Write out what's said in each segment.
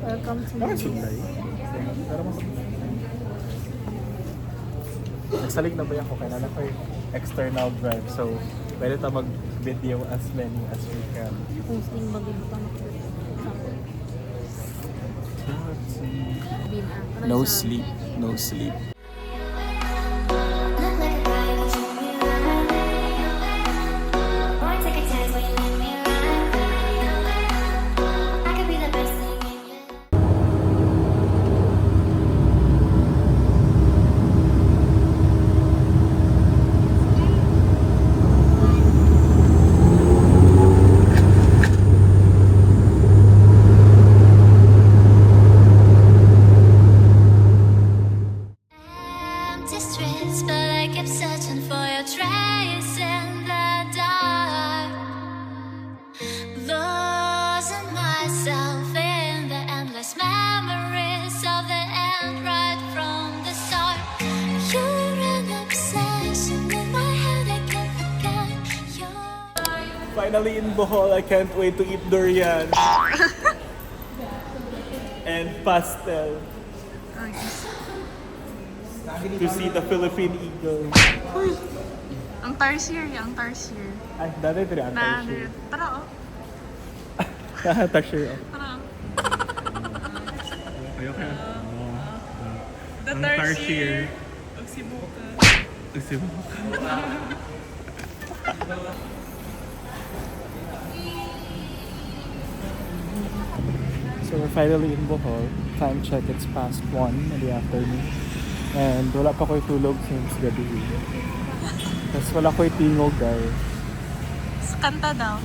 Welcome to Bakit Movies. sunday? Pero mas... Nagsalig na ba ako? Kailangan ko yung external drive. So, pwede ta mag-video as many as we can. Kung sing magibutan ako. No sleep, no sleep. Streets, but I kept searching for your trace in the dark, losing myself in the endless memories of the end right from the start. You're an obsession in my head, I can't forget your... Finally in Bohol, I can't wait to eat durian. And pastel. To see the Philippine eagle. Uy! Ang tarsier, ang tarsier. Ay, dati ito ang Na, tarsier. tara oh. Tarsier. Tara. Ayoko. The Ang tarsier. Magsibuka. So we're finally in Bohol. Time check, it's past 1 in the afternoon. And wala pa ko'y tulog since gabi. Tapos wala ko'y tingog guys. Kanta daw.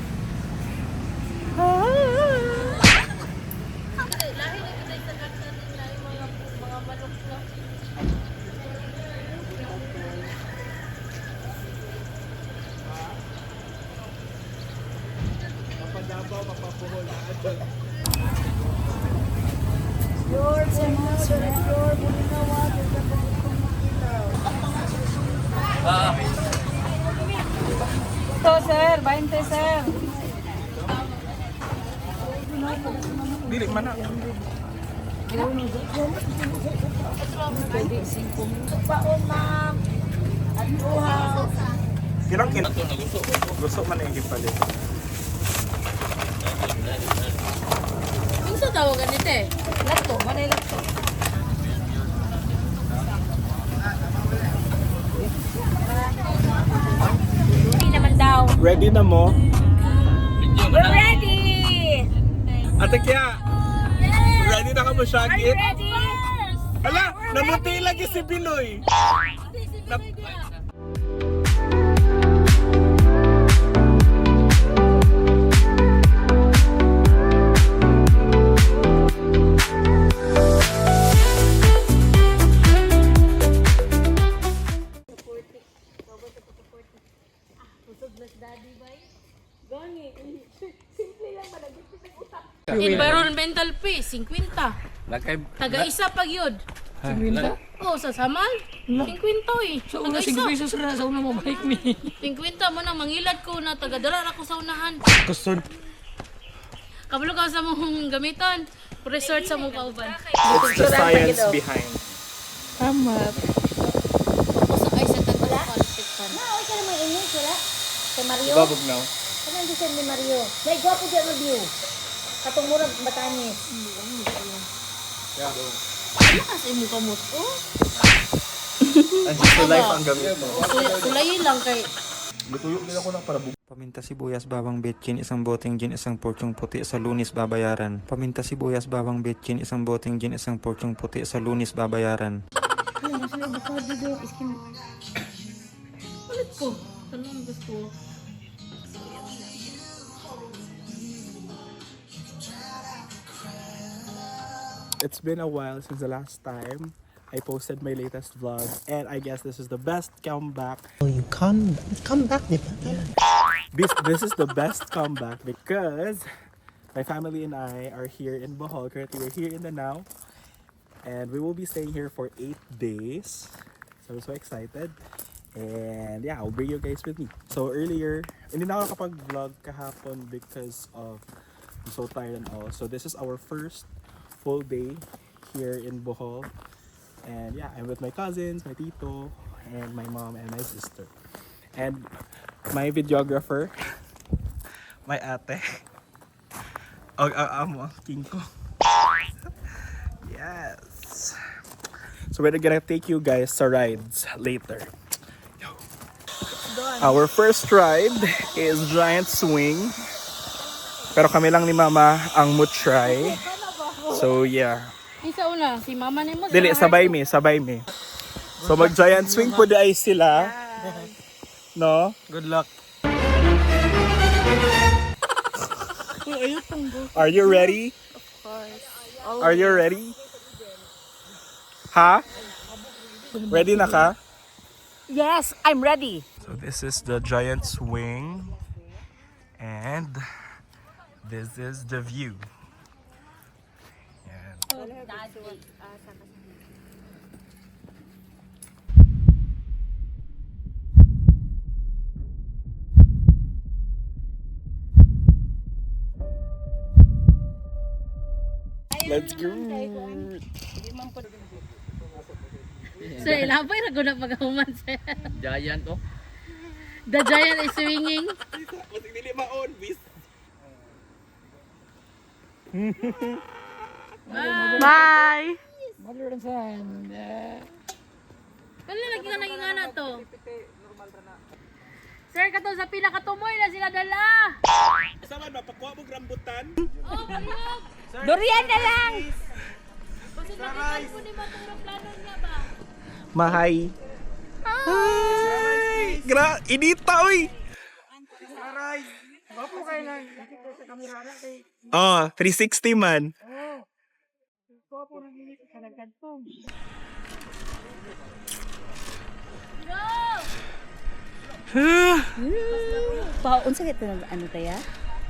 Ito sir, 20 sir. Dili man na. Kirang gusto man na yung gipalit. Ano sa tawagan nito eh? Lato, manay lato. Hindi naman daw. Ready na mo? We're ready! Ate Kya! Ready na ka mo, Shaggy? Ready? Ala! Namuti lagi si Binoy! Environmental fee, 50. Lakay. Taga-isa pag yun. 50? Oo, sa samal. 50 eh. So, una 5 Taga-isa. pesos na sa una mo bike ni. 50 mo na, mangilad ko na, taga-dala ako sa unahan. Gusto Kabalo ka sa mong gamitan. Resort sa mong kauban. It's the science behind. Tama. Tapos ay sa taga-palpitan. Okay ka naman ini, wala? Kay Mario? Babog now. Ano ang design ni Mario? May gwapo dyan na view. Katong murag Batanes. Ano kasi mo kamot? Oh, And just the life ang gamit mo. sulayin lang kay... Lutuyok din ako ng para Paminta sibuyas bawang betchin isang boteng gin isang porsyong puti sa Lunis babayaran. Paminta sibuyas bawang betchin isang boteng gin isang porsyong puti sa Lunis babayaran. Ulit ko. Tanong gusto. It's been a while since the last time I posted my latest vlog, and I guess this is the best comeback. Oh, you come back, di ba? This is the best comeback because my family and I are here in Bohol. Currently, we're here in the now, and we will be staying here for 8 days. So I'm so excited. And yeah, I'll bring you guys with me. So earlier, hindi na ako kapag-vlog kahapon because of I'm so tired and all. So this is our first full day here in Bohol. And yeah, I'm with my cousins, my tito, and my mom and my sister. And my videographer, my ate. King ko. Yes. So we're gonna take you guys sa rides later. Yo. Our first ride is Giant Swing. Pero kami lang ni Mama ang mo try. So yeah. Isa una, si mama ni mo. Dili, sabay me. So mag Giant Swing po ay sila. No? Good luck. Are you ready? Of course. Are you ready? Ha? Ready na ka? Yes, I'm ready. So this is the Giant Swing. And this is the view. Yan. Let's go. Sir, ilapay na ko na pag-human, sir. Giant oh. The giant is swinging. Dili maon, bis. Bye! Maluransan. Kali lagi nga naging ana to. Sir, kato sa pila katumoy na sila dala. Saan ba? Pakuha mo rambutan? Oh, palihog! Durian na lang. Kasi nakikan po ni Maturo plano niya ba? Mahay. Hi! Inita, oy! Oh, 360 man. Unsa ito na ano taya?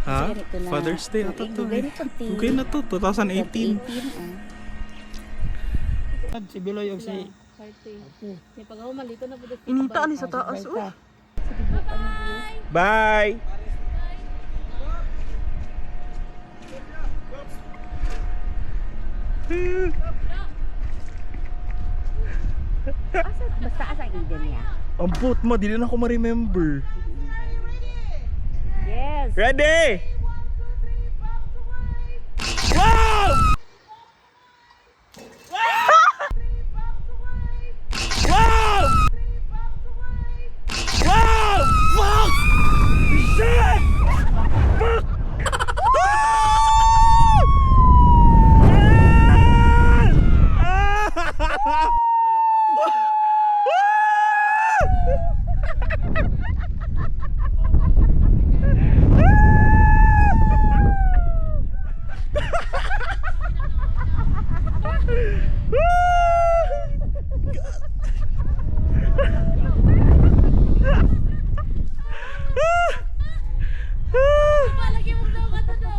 Ha? Ganito na- Father's Day ato to. Ganito ti. Okay na to, 2018. 18. Si Biloy o si... May pag-human dito na po. Inita ni sa taas. Uy. Bye! Basta asa ida niya. Ang put mo, di na ako ma-remember. Yes. Ready? Wow! Wow! Wow! Fuck! Shit! Fuck! Lagi mo daw kato do.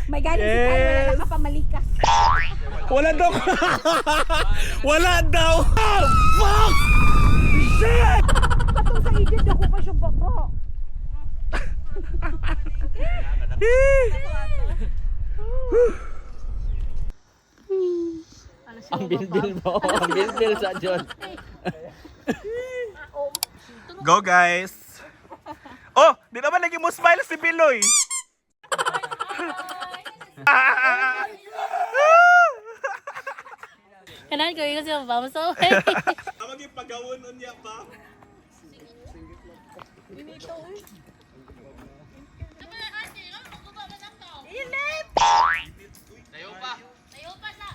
May galing si Kyle, wala nakapamalikas. Wala daw! Wala daw! Oh, fuck! Shit! Patong sa idid ako pa siyang baka. Ang bilbil mo. Ang bilbil sa John. Go guys! Oh! Di naman lagi mo smile si Biloy! Kanan ko yung kasi mabamso. Amag yung pagawon niya pa. Tayo pa. Tayo pa sa...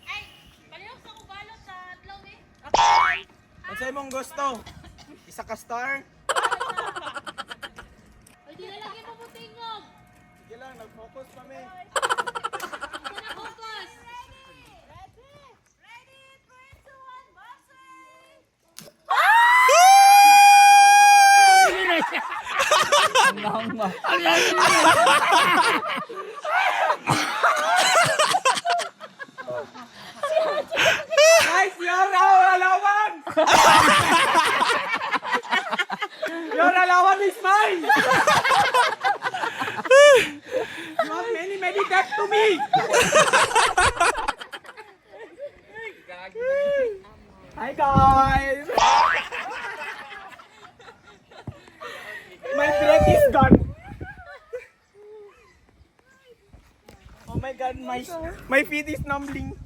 Ay! Palihog sa kubalot sa atlaw eh. Ano sa'yo mong gusto? Isa ka star? Ay, di na lagi mo putingog. Sige lang, nag-focus kami. Ako na focus. Guys, yara! Wala lawan! Your allowance is mine! You have many debt to me! Hi guys! My breath is gone! Oh my god, my feet is numbling.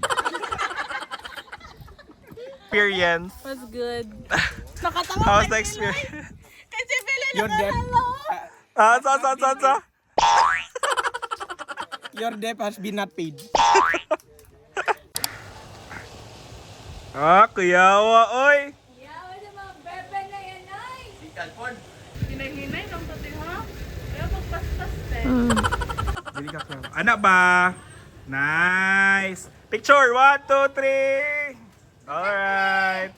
Experience. Was good. How was the experience? Kasi pili Your na debt. hello. Your debt has been not paid. Kuyawa, oy! Yawa sa mga bebe na yan, ay. Hinay-hinay lang pati ha. Kaya magpastas eh. Dili ka kuyawa. Anak ba? Nice! Picture! 1, 2, 3! Alright!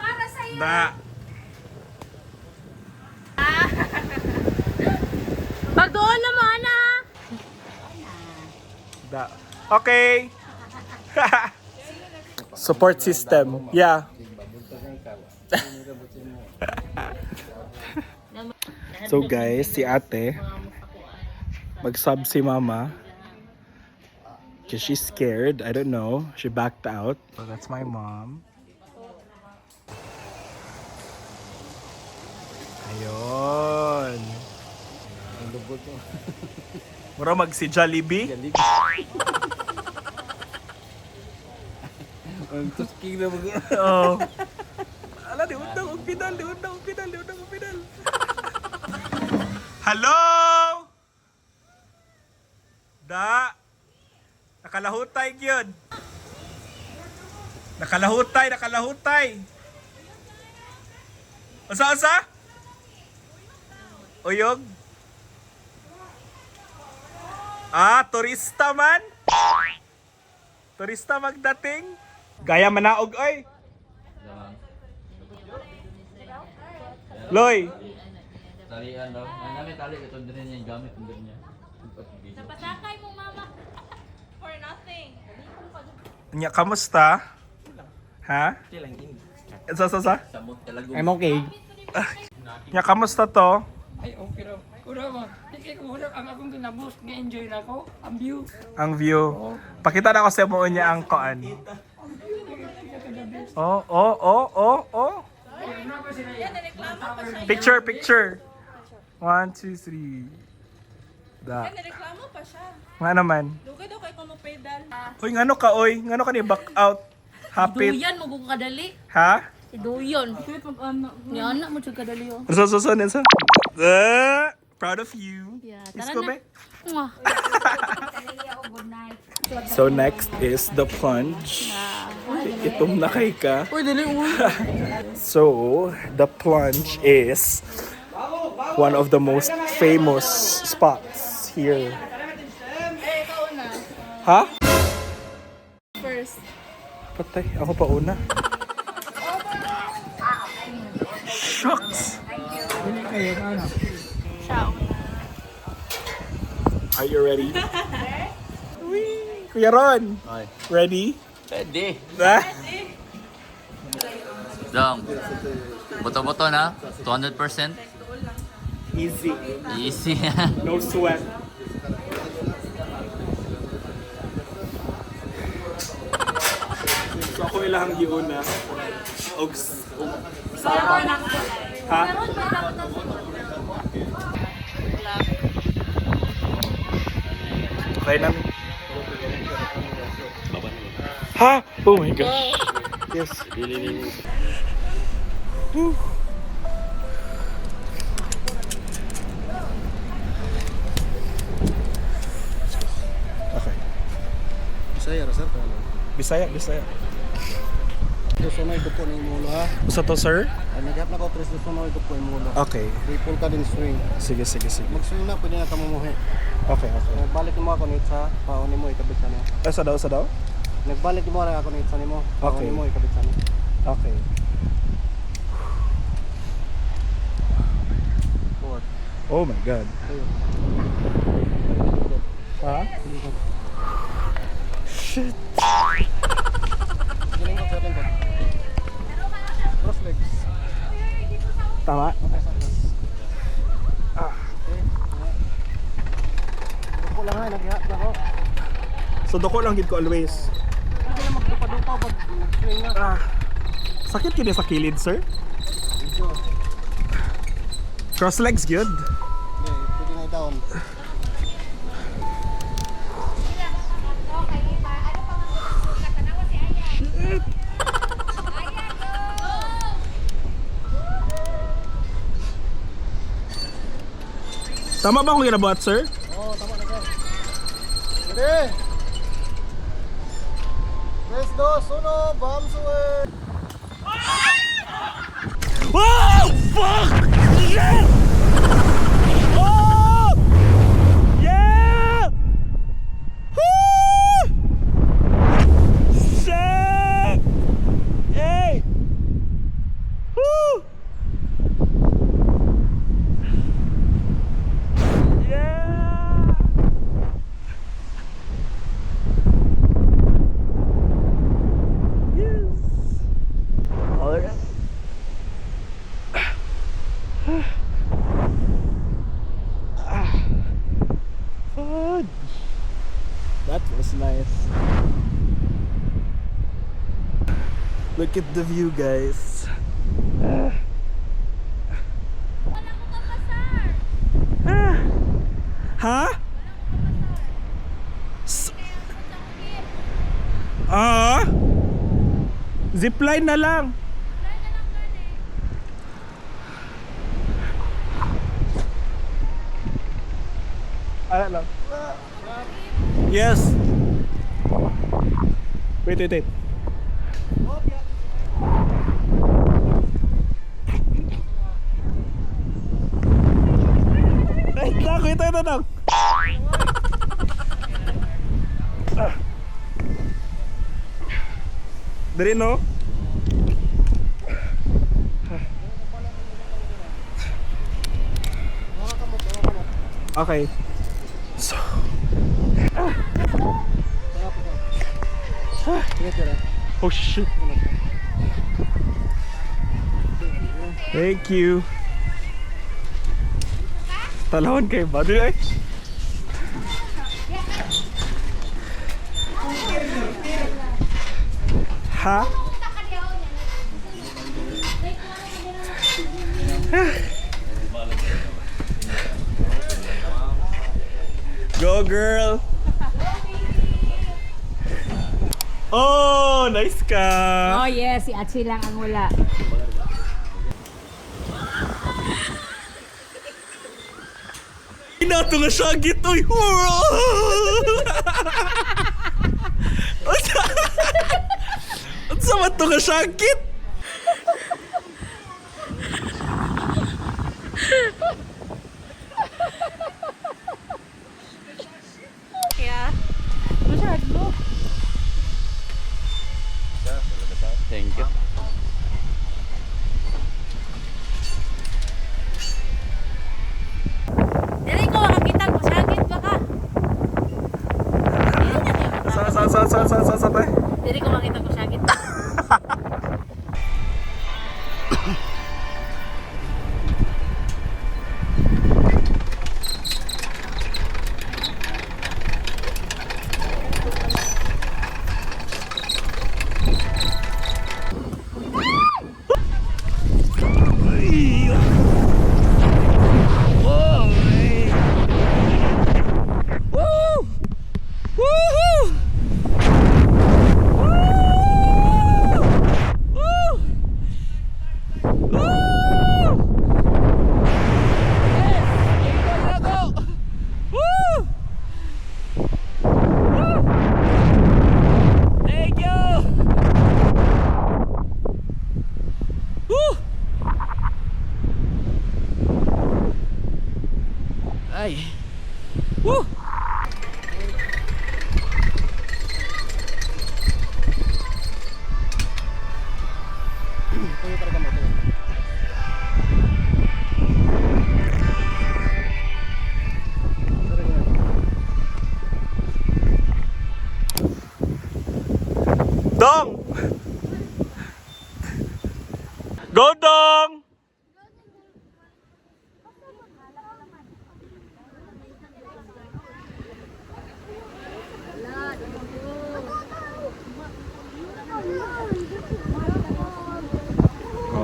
Para sa'yo. Da! Pag doon naman ha. Da. Okay! Support system. Yeah. So guys, si ate mag-sub si mama because she's scared. I don't know. She backed out. So that's my mom. Ayun. Mura mag si Jollibee. Ang tusking na mag- Oh. Ala, di undang og pedal. Hello! Da! Nakalahutay gyud. Nakalahutay. Usa? Uyog? Turista man? Turista magdating? Gaya manaog, oy! Loy! Talian daw. Namin tali ito din niya gamit din niya. Napasakay mo, mama. For nothing. Nya, kamusta? Ha? Sa? Samot talaga. I'm okay. Nya, kamusta to? Ay, okay raw. Ura mo. Hindi ko ura ang akong ginabos. Nga-enjoy na ako. Ang view. Ang view. Pakita na ko sa mo niya ang koan. Oh. Picture. 1, 2, 3. Da. Nareklamo pa siya. Nga naman. Lugay daw kay kung pedal. Uy, ngano ka, oy? Ngano ka ni back out? Hapit. Duyan mo kung kadali. Ha? Duyon. Ni anak mo siya kadali oh. Nasa. Proud of you. Yeah, Let's tara go, na. be. Mwah. So next is the plunge. Itom na kay ka. Uy, dali mo. So, the plunge is one of the most famous spots here. Eh, ikaw na. Ha? First. Patay, ako pa una. Shucks! Ciao. Are you ready? Whee! Kuya Ron! Ready? Pwede. Ha? Dong. Boto-boto na. 200%. Easy. Easy. No sweat. So ako ilang giuna. Og sabang. Ha? Okay namin. Ha? Oh my gosh. Yes. Woo. Okay. Bisaya. Susunod ko po na yung mulo ha. Usa to, sir? Ay, nag-hap na ko, tres susunod ko po yung mulo. Okay. Triple ka din swing. Sige. Mag-swing na, pwede na kamumuhi. Okay. Nagbalik mo ako nito sa pauni mo, ikabit sa niyo. Sa daw? Nagbalik mo na ako nito sa niyo. Okay. Pauni mo, ikabit sa niyo. Okay. Four. Oh my God. Ayun. Ha? Shit. Galing ko, sir, lingkod. Cross legs. Tama? Ako lang ay, nag-ihat na ako. So dako lang gid ko always. Hindi na magdupa-dupa pag nag-swing na. Sakit kini sa kilid, sir? Medyo. Cross legs good. Hindi, pwede na i-down. Tama ba akong ginabuhat, sir? Oo, tama na sir. Ready? 3, 2, 1, bombs away! Wow! Fuck! Yeah! Oh! Yeah! Woo! Shit! Hey! Woo! Yeah! Yes! All right. Fun. That was nice. Look at the view, guys. Ha? Zipline na lang. Ano lang? Yes. Wait. Wait lang, ito lang. Dari no? Okay. So. Oh shit. Thank you. Talawon kay Buddy eh. Ha? Go girl. Oh, nice ka. Oh yes, si Achi lang ang wala. Inato nga siya gitoy. Unsa man to nga sakit? Yeah. Masyad mo. Thank you. Dili ko makakita ko sakit ba ka? Sa tayo. Dili ko makita ko sakit. Ay. Woo! Ito yung talaga mo. Dong! Go Dong!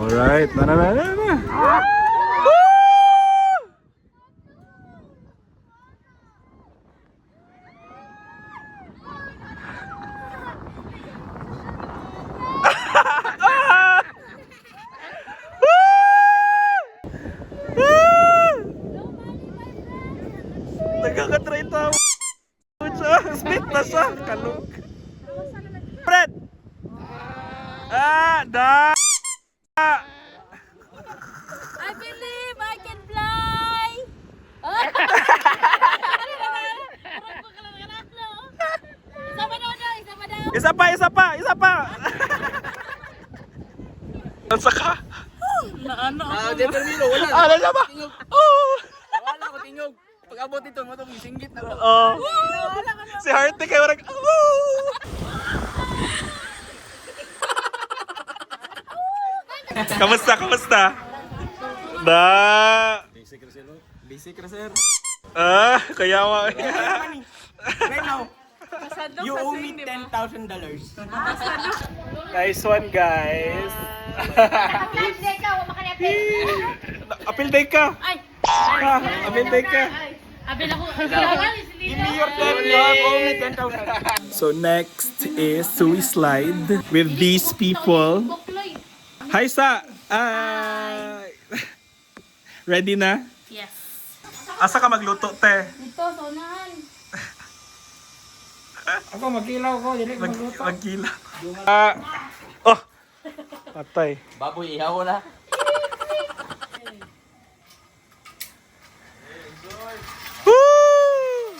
Alright, na. Nagkakatry tao. Split na siya. Kalog. Fred! Da! I believe I can fly! Isa pa daw, Isa pa! Nasa ka? Termino, wala. Nasa pa? Oh! Wala ko tingog. Pag abot dito mo to singgit na. Oh. Si Hearty kayo nag... Kamusta? Da! Basic sir. Kaya Right now, you owe me $10,000. Nice one, guys. Apil day ka. Ay! Apil day ka. Abil ako. Give me your $10,000. You owe me $10,000. So next is we slide with these people. Hi, Sa. Ready na? Yes. Asa ka magluto, te? Dito, sa unahan. Ako magkilaw ko, dili ko magluto. Magkila. Patay. Baboy, ihaw na. Woo!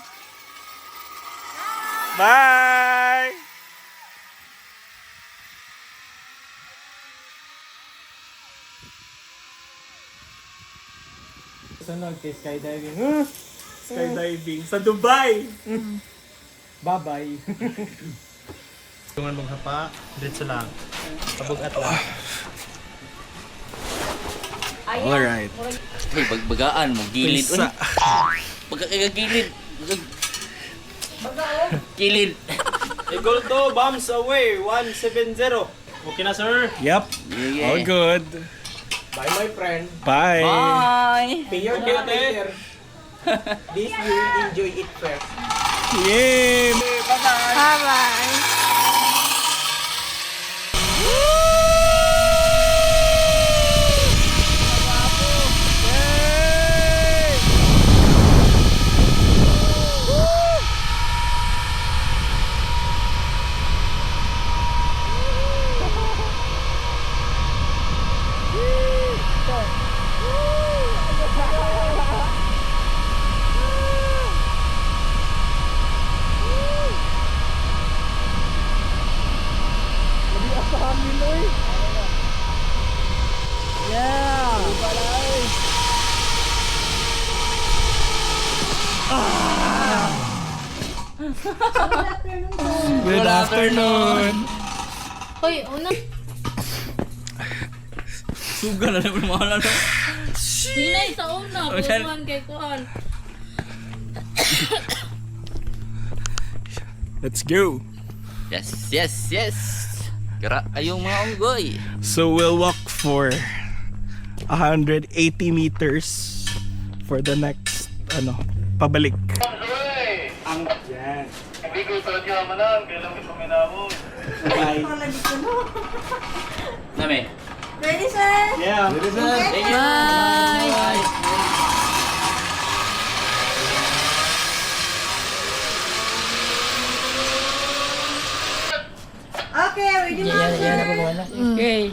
Bye! Sunod kay skydiving. Skydiving sa Dubai! Bye-bye. Tungan mong hapa, diretso lang. Kabugat lang. Alright. Hey, bagbagaan mo, gilid. Isa. Pagkakagilid. Kilid. Eagle to, bombs away, 170. Okay na, sir? Yep. Yeah. All good. Bye, my friend. Bye. Bye. Pay your bill later. This you enjoy it first. Yay! Good afternoon. Hoy, una. Suga na naman mga lalo. Hinay sa una. Buwan kay Kuhan. Let's go. Yes. Kira kayong mga unggoy. So we'll walk for 180 meters for the next pabalik. Yan. Nami. Ready, sir? Yeah. Thank you. Bye. Okay, ready, ma'am, sir? Okay.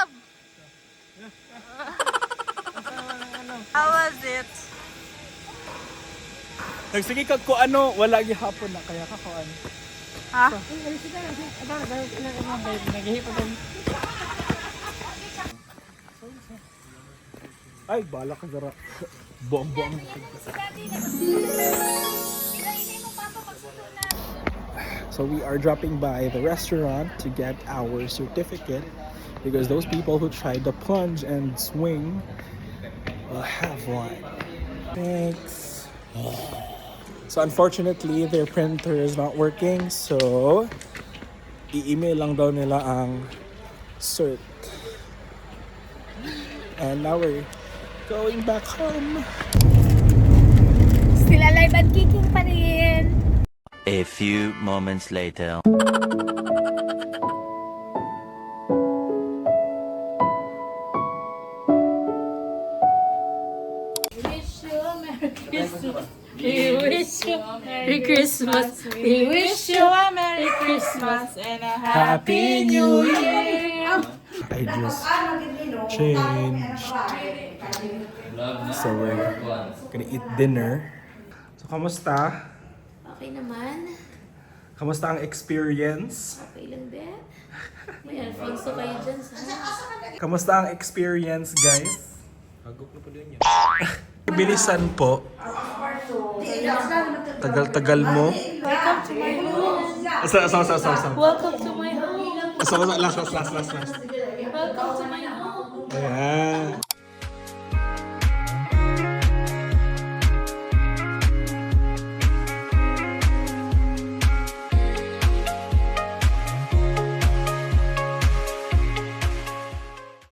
love. How was it? Nagsige ka ko ano, wala gihapon na kaya ka ko ano. Ha? Ay, bala ka zara. Buang-buang. So we are dropping by the restaurant to get our certificate because those people who tried the plunge and swing will have one. Thanks. So unfortunately, their printer is not working, so i-email lang daw nila ang cert. And now we're going back home. Still alive and kicking pa rin. A few moments later. We wish you a Merry Christmas. We wish you a Merry Christmas and a Happy New Year! I just changed. So we're gonna eat dinner. So kamusta? Okay naman. Kamusta ang experience? Okay lang din. May Alfonso kayo dyan sa... Kamusta ang experience, guys? Bilisan po. Tagal-tagal mo. Welcome to my home. Welcome to my home. Last. Welcome to my home. Ayan.